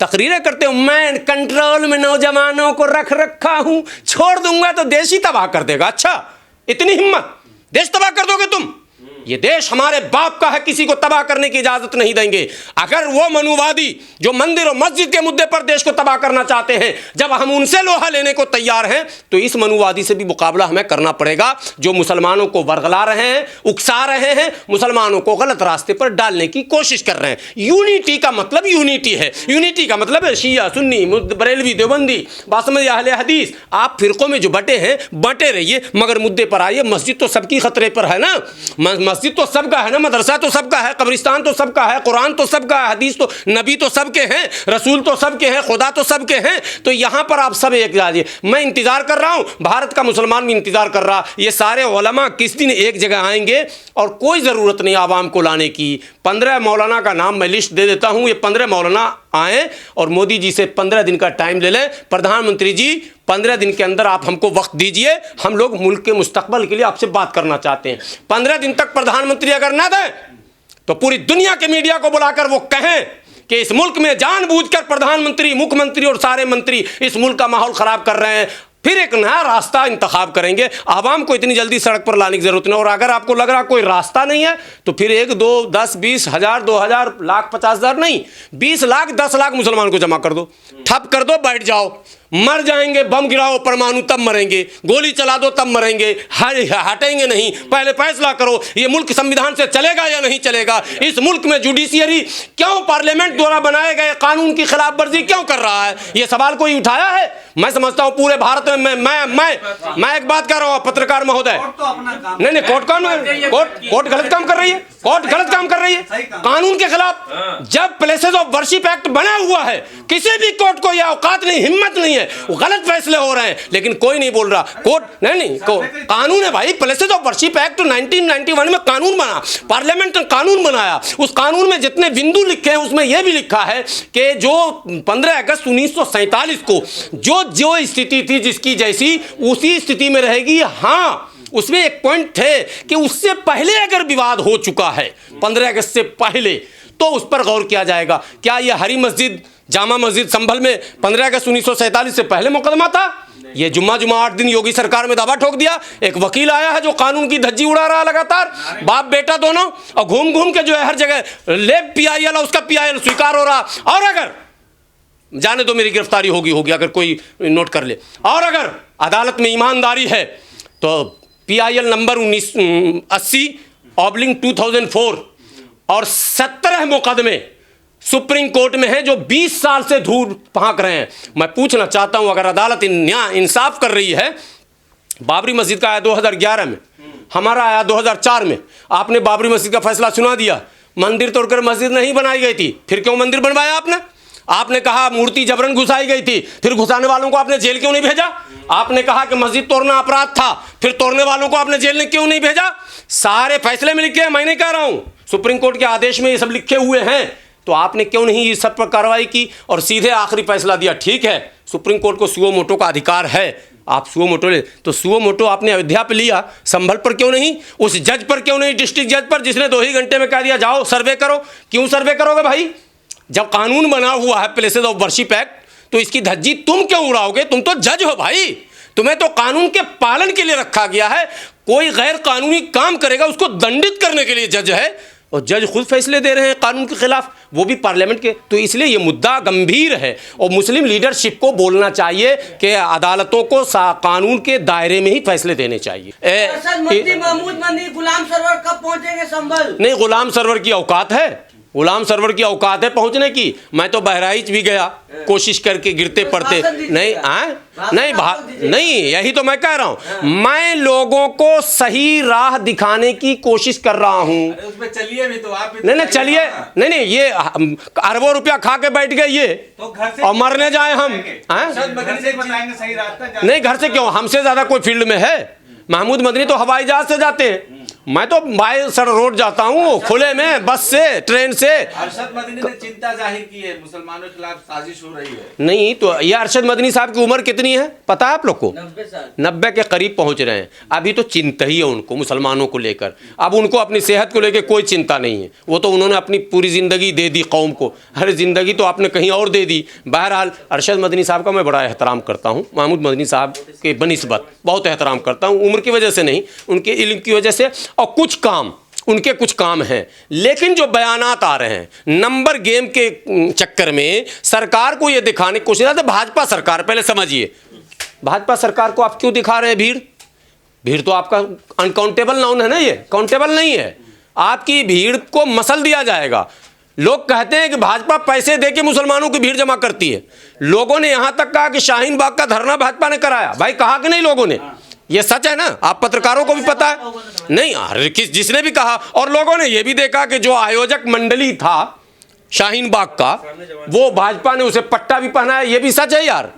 तकरीरें करते हो, मैं कंट्रोल में नौजवानों को रख रखा हूं, छोड़ दूंगा तो देश ही तबाह कर देगा। अच्छा, इतनी हिम्मत, देश तबाह कर दोगे तुम? ये देश हमारे बाप का है, किसी को तबाह करने की इजाजत नहीं देंगे। अगर वो मनुवादी जो मंदिर और मस्जिद के मुद्दे पर देश को तबाह करना चाहते हैं, जब हम उनसे लोहा लेने को तैयार हैं, तो इस मनुवादी से भी मुकाबला हमें करना पड़ेगा, जो मुसलमानों को वर्गला रहे हैं, उकसा रहे हैं, मुसलमानों को गलत रास्ते पर डालने की कोशिश कर रहे हैं। यूनिटी का मतलब यूनिटी है, यूनिटी का मतलब है शिया, सुन्नी, बरेलवी, देवबंदी, बासमती, अहले हदीस। आप फिरकों में जो बटे हैं बटे रहिए, मगर मुद्दे पर आइए। मस्जिद तो सबकी खतरे पर है ना, मस्जिद तो सबका है ना, मदरसा तो सबका है, कब्रिस्तान तो सबका है, कुरान तो सबका है, हदीस तो, नबी तो सबके हैं, रसूल तो सबके हैं, खुदा तो सबके हैं। तो यहाँ पर आप सब एक जाइए। मैं इंतजार कर रहा हूँ, भारत का मुसलमान भी इंतजार कर रहा, ये सारे उलमा किस दिन एक जगह आएंगे। और कोई ज़रूरत नहीं आवाम को लाने की। 15 मौलाना का नाम मैं लिस्ट दे देता हूँ, ये 15 मौलाना आए और मोदी जी से 15 दिन का टाइम ले लें। प्रधानमंत्री जी, 15 दिन के अंदर आप हमको वक्त दीजिए, हम लोग मुल्क के मुस्तकबल के लिए आपसे बात करना चाहते हैं। 15 दिन तक प्रधानमंत्री अगर ना दें तो पूरी दुनिया के मीडिया को बुलाकर वो कहें कि इस मुल्क में जानबूझकर प्रधानमंत्री, मुख्यमंत्री और सारे मंत्री इस मुल्क का माहौल खराब कर रहे हैं। फिर एक नया रास्ता इंतखाब करेंगे। आवाम को इतनी जल्दी सड़क पर लाने की जरूरत नहीं। और अगर आपको लग रहा कोई रास्ता नहीं है तो फिर 1, 2, 10, 20 हजार, 2000, लाख, 50,000 नहीं, 20 लाख, 10 लाख मुसलमान को जमा कर दो, ठप कर दो, बैठ जाओ। मर जाएंगे, बम गिराओ परमाणु तब मरेंगे, गोली चला दो तब मरेंगे, हटेंगे नहीं। पहले फैसला करो ये मुल्क संविधान से चलेगा या नहीं चलेगा। इस मुल्क में जुडिशियरी क्यों पार्लियामेंट द्वारा बनाए गए कानून की खिलाफ वर्जी क्यों कर रहा है, ये सवाल कोई उठाया है? मैं समझता हूँ पूरे भारत में मैं एक बात कर रहा हूँ पत्रकार महोदय, नहीं कोर्ट गलत काम कर रही है, कोर्ट गलत काम कर रही है कानून के खिलाफ। जब प्लेसेस ऑफ वर्शिप एक्ट बना हुआ है, किसी भी कोर्ट को यह औकात नहीं, हिम्मत नहीं है, वो गलत फैसले हो रहे हैं, लेकिन कोई नहीं बोल रहा। कोर्ट नहीं कानून है भाई, प्लेसेस ऑफ वर्शिप एक्ट 1991 में कानून बना, पार्लियामेंट ने कानून बनाया। उस कानून में जितने बिंदु लिखे हैं उसमें यह भी लिखा है कि जो 15 अगस्त 1947 को जो स्थिति थी जिसकी जैसी उसी स्थिति में रहेगी। हाँ, उसमें एक पॉइंट थे कि उससे पहले अगर विवाद हो चुका है 15 अगस्त से पहले तो उस पर गौर किया जाएगा। क्या यह हरी मस्जिद, जामा मस्जिद संभल में 15 अगस्त 1947 से पहले मुकदमा था? ये जुम्मा 8 दिन योगी सरकार में दावा ठोक दिया। एक वकील आया है जो कानून की धज्जी उड़ा रहा लगातार, बाप बेटा दोनों, और घूम घूम के जो है हर जगह लेब PIL उसका PIL स्वीकार हो रहा। और अगर जाने दो मेरी गिरफ्तारी होगी अगर कोई नोट कर ले, और अगर अदालत में ईमानदारी है तो PIL नंबर 1980/2004 और 17 मुकदमे सुप्रीम कोर्ट में है जो 20 साल से धूल फांक रहे हैं। मैं पूछना चाहता हूं, अगर अदालत इंसाफ कर रही है, बाबरी मस्जिद का आया 2011 में, हमारा आया 2004 में, आपने बाबरी मस्जिद का फैसला सुना दिया, मंदिर तोड़कर मस्जिद नहीं बनाई गई थी, फिर क्यों मंदिर बनवाया आपने कहा मूर्ति जबरन घुसाई गई थी, फिर घुसाने वालों को आपने जेल क्यों नहीं भेजा? आपने कहा कि मस्जिद तोड़ना अपराध था, फिर तोड़ने वालों को आपने जेल में क्यों नहीं भेजा? सारे फैसले में लिखे हैं, मैं नहीं कह रहा हूं, सुप्रीम कोर्ट के आदेश में ये सब लिखे हुए हैं। तो आपने क्यों नहीं इस सब पर कार्रवाई की और सीधे आखिरी फैसला दिया? ठीक है, सुप्रीम कोर्ट को सुओ मोटो का अधिकार है, आप सुओ मोटो ले, तो सुओ मोटो आपने अयोध्या पे लिया, संभल पर क्यों नहीं? उस जज पर क्यों नहीं, डिस्ट्रिक्ट जज पर, जिसने 2 ही घंटे में कह दिया जाओ सर्वे करो? क्यों सर्वे करोगे भाई? जब कानून बना हुआ है प्लेसेस ऑफ वर्शिप एक्ट, तो इसकी धज्जी तुम क्यों उड़ाओगे? तुम तो जज हो भाई, तुम्हें तो कानून के पालन के लिए रखा गया है। कोई गैर कानूनी काम करेगा उसको दंडित करने के लिए जज है, और जज खुद फैसले दे रहे हैं कानून के खिलाफ, वो भी पार्लियामेंट के। तो इसलिए ये मुद्दा गंभीर है और मुस्लिम लीडरशिप को बोलना चाहिए कि अदालतों को कानून के दायरे में ही फैसले देने चाहिए। महमूद मंदी गुलाम सरवर कब पहुंचेंगे संभल? नहीं, गुलाम सरवर की औकात है, गुलाम सरवर की औकात है पहुंचने की। मैं तो बहराइच भी गया कोशिश करके, गिरते पड़ते नहीं, यही तो मैं कह रहा हूं, मैं लोगों को सही राह दिखाने की कोशिश कर रहा हूं। उसमें चलिए भी तो आप नहीं चलिए, नहीं ये अरबों रुपया खा के बैठ गए ये, तो घर से और मरने जाए हम नहीं, घर से क्यों, हमसे ज्यादा कोई फील्ड में है? महमूद मदनी तो हवाई जहाज से जाते हैं, मैं तो बाय सड़क रोड जाता हूँ, खुले में, बस से, ट्रेन से। अरशद मदनी ने चिंता जाहिर की है मुसलमानों के खिलाफ साजिश हो रही है। नहीं तो ये अरशद मदनी साहब की उम्र कितनी है पता है आप लोग को? 90 साल। 90 के करीब पहुंच रहे हैं। अभी तो चिंता ही है उनको मुसलमानों को लेकर। अब उनको अपनी सेहत को लेकर कोई चिंता नहीं है। वो तो उन्होंने अपनी पूरी ज़िंदगी दे दी कौम को, हर ज़िंदगी तो आपने कहीं और दे दी। बहरहाल अरशद मदनी साहब का मैं बड़ा एहतराम करता हूँ, महमूद मदनी साहब के बनिस्बत बहुत एहतराम करता हूँ, उम्र की वजह से नहीं, उनके इल्म की वजह से। और कुछ काम उनके कुछ काम हैं, लेकिन जो बयानात आ रहे हैं नंबर गेम के चक्कर में सरकार को ये दिखाने की कोशिश है। भाजपा सरकार, पहले समझिए भाजपा सरकार को आप क्यों दिखा रहे हैं भीड़? भीड़ तो आपका अनकाउंटेबल नाउन है ना, ये काउंटेबल नहीं है। आपकी भीड़ को मसल दिया जाएगा। लोग कहते हैं कि भाजपा पैसे दे के मुसलमानों की भीड़ जमा करती है। लोगों ने यहां तक कहा कि शाहीन बाग का धरना भाजपा ने कराया। भाई कहा कि नहीं लोगों ने? ये सच है ना, आप पत्रकारों को भी पता है। नहीं अरे जिसने भी कहा, और लोगों ने यह भी देखा कि जो आयोजक मंडली था शाहीन बाग का, वो भाजपा ने उसे पट्टा भी पहनाया। ये भी सच है यार।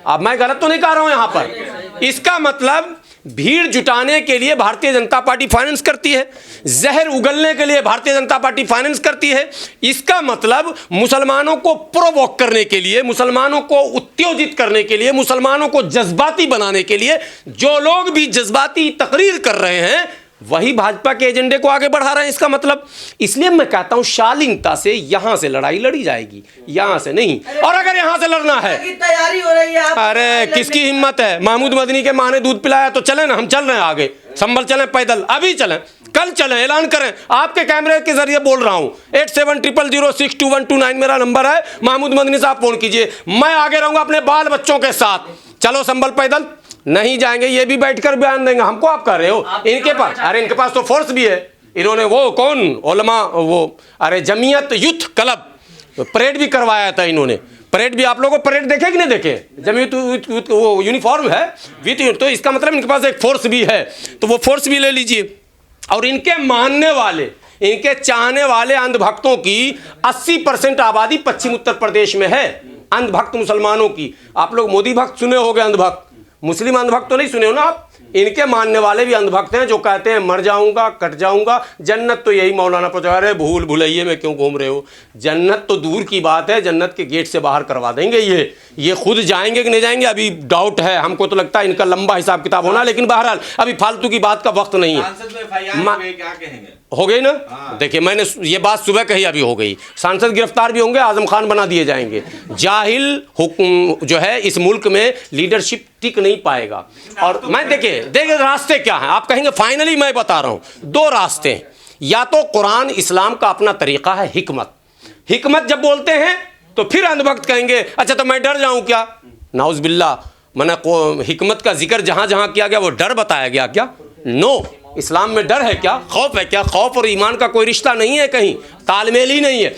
अब मैं गलत तो नहीं कह रहा हूं यहां पर। इसका मतलब भीड़ जुटाने के लिए भारतीय जनता पार्टी फाइनेंस करती है, जहर उगलने के लिए भारतीय जनता पार्टी फाइनेंस करती है। इसका मतलब मुसलमानों को प्रोवोक करने के लिए, मुसलमानों को उत्तेजित करने के लिए, मुसलमानों को जज्बाती बनाने के लिए जो लोग भी जज्बाती तकरीर कर रहे हैं वही भाजपा के एजेंडे को आगे बढ़ा रहे हैं। इसका मतलब, इसलिए मैं कहता हूं शालीनता से यहां से लड़ाई लड़ी जाएगी, यहां से नहीं। और अगर यहां से लड़ना है, तैयारी हो रही है। अरे किसकी हिम्मत है? महमूद मदनी के माँ ने दूध पिलाया तो चले ना, हम चल रहे हैं आगे। संभल चलें, पैदल अभी चलें, कल चलें, ऐलान करें। आपके कैमरे के जरिए बोल रहा हूं। 8700062129 मेरा नंबर है। महमूद मदनी साहब फोन कीजिए, मैं आगे रहूंगा अपने बाल बच्चों के साथ। चलो संभल पैदल नहीं जाएंगे, ये भी बैठकर बयान देंगे। हमको आप कर रहे हो इनके पास? अरे इनके पास तो फोर्स भी है। इन्होंने वो कौन उलमा, वो अरे जमीयत यूथ क्लब परेड भी करवाया था इन्होंने। परेड भी आप लोगों को परेड देखे कि नहीं देखे? जमीयत वो यूनिफॉर्म है विथ, तो इसका मतलब इनके पास एक फोर्स भी है, तो वो फोर्स भी ले लीजिए। और इनके मानने वाले, इनके चाहने वाले अंधभक्तों की 80% आबादी पश्चिम उत्तर प्रदेश में है, अंधभक्त मुसलमानों की। आप लोग मोदी भक्त सुने होंगे, अंधभक्त, मुस्लिम अंधभक्त तो नहीं सुने हो ना आप। इनके मानने वाले भी अंधभक्त हैं जो कहते हैं मर जाऊंगा, कट जाऊंगा, जन्नत तो यही मौलाना पहुंचा रहे, भूल भुलैये में क्यों घूम रहे हो? जन्नत तो दूर की बात है, जन्नत के गेट से बाहर करवा देंगे। ये खुद जाएंगे कि नहीं जाएंगे अभी डाउट है। हमको तो लगता है इनका लंबा हिसाब किताब होना, लेकिन बहरहाल अभी फालतू की बात का वक्त नहीं है। क्या कहेंगे? हो गई ना? देखिए मैंने ये बात सुबह कही, अभी हो गई। सांसद गिरफ्तार भी होंगे, आजम खान बना दिए जाएंगे। जाहिल हुक्म जो है इस मुल्क में लीडरशिप टिक नहीं पाएगा। और मैं देखिए रास्ते क्या हैं आप कहेंगे, फाइनली मैं बता रहा हूं। दो रास्ते हैं, या तो कुरान इस्लाम का अपना तरीका है हिकमत। हिकमत जब बोलते हैं तो फिर अंधभक्त कहेंगे अच्छा तो मैं डर जाऊं क्या? नाउज़ बिल्लाह, मैंने हिकमत का जिक्र जहां जहां किया गया वो डर बताया गया क्या? नो, इस्लाम में डर है क्या? खौफ है क्या? खौफ और ईमान का कोई रिश्ता नहीं है, कहीं तालमेल ही नहीं है।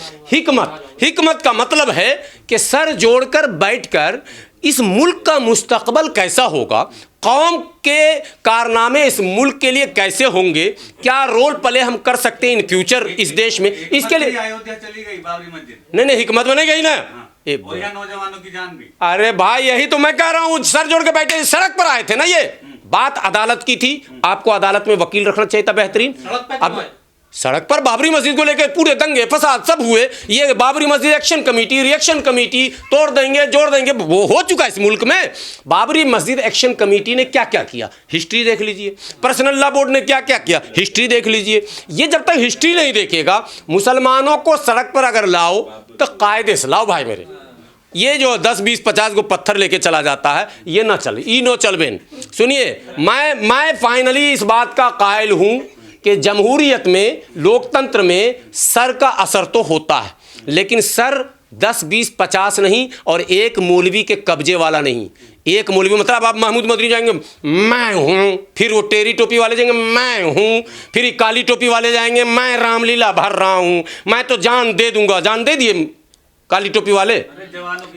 हिकमत का मतलब है कि सर जोड़कर बैठकर इस मुल्क का मुस्तकबल कैसा होगा, कौम के कारनामे इस मुल्क के लिए कैसे होंगे, क्या रोल प्ले हम कर सकते हैं इन फ्यूचर इस देश में, इसके लिए। अयोध्या चली गई बाबरी मस्जिद, नहीं हिकमत में नहीं गई ना। नौजवानों की जान भी। अरे भाई यही तो मैं कह रहा हूं, सर जोड़ के बैठे, सड़क पर आए थे ना। ये बात अदालत की थी, आपको अदालत में वकील रखना चाहिए था बेहतरीन। अब सड़क पर बाबरी मस्जिद को लेकर पूरे दंगे फसाद सब हुए। ये बाबरी मस्जिद एक्शन कमेटी, रिएक्शन कमेटी, तोड़ देंगे जोड़ देंगे, वो हो चुका इस मुल्क में। बाबरी मस्जिद एक्शन कमेटी ने क्या क्या किया हिस्ट्री देख लीजिए। पर्सनल लॉ बोर्ड ने क्या क्या किया हिस्ट्री देख लीजिए। ये जब तक हिस्ट्री नहीं देखेगा, मुसलमानों को सड़क पर अगर लाओ तो कायदे से लाओ भाई मेरे। ये जो 10 20 50 को पत्थर लेके चला जाता है, ये ना चले, ई नो चलबेन। सुनिए, मैं फाइनली इस बात का कायल हूं कि जमहूरियत में, लोकतंत्र में सर का असर तो होता है, लेकिन सर 10 20 50 नहीं, और एक मौलवी के कब्जे वाला नहीं। एक मौलवी मतलब आप महमूद मदनी जाएंगे मैं हूं, फिर वो टेरी टोपी वाले जाएंगे मैं हूं, फिर काली टोपी वाले जाएंगे मैं रामलीला भर रहा हूं, मैं तो जान दे दूंगा। जान दे दिए काली टोपी वाले?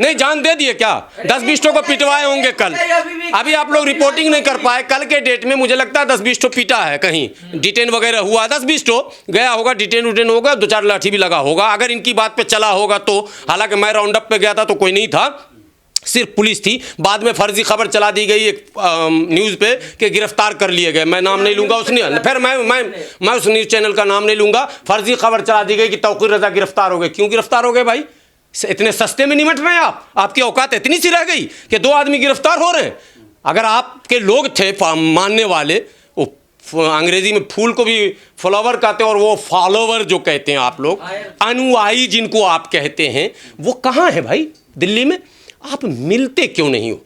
नहीं, जान दे दिए क्या? 10 20 को पिटवाए होंगे कल। अभी आप लोग रिपोर्टिंग नहीं कर पाए। कल के डेट में मुझे लगता है 10 20 पीटा है, कहीं डिटेन वगैरह हुआ। 10 20 गया होगा, डिटेन उटेन होगा, 2-4 लाठी भी लगा होगा अगर इनकी बात पे चला होगा तो। हालांकि मैं राउंड अप पे गया था तो कोई नहीं था, सिर्फ पुलिस थी। बाद में फर्जी खबर चला दी गई एक न्यूज़ पे कि गिरफ्तार कर लिए गए। मैं नाम नहीं लूँगा उस न्यूज़, फिर मैं उस न्यूज़ चैनल का नाम नहीं लूँगा। फर्जी खबर चला दी गई कि तौकीर रज़ा गिरफ्तार हो गए। क्यों गिरफ्तार हो गए भाई? इतने सस्ते में निमट रहे हैं आप? आपकी औकात इतनी सी रह गई कि 2 आदमी गिरफ्तार हो रहे हैं? अगर आपके लोग थे मानने वाले, अंग्रेजी में फूल को भी फ्लावर कहते हैं और वो फॉलोवर जो कहते हैं आप लोग, अनुयायी जिनको आप कहते हैं, वो कहाँ है भाई? दिल्ली में। आप मिलते क्यों नहीं हो?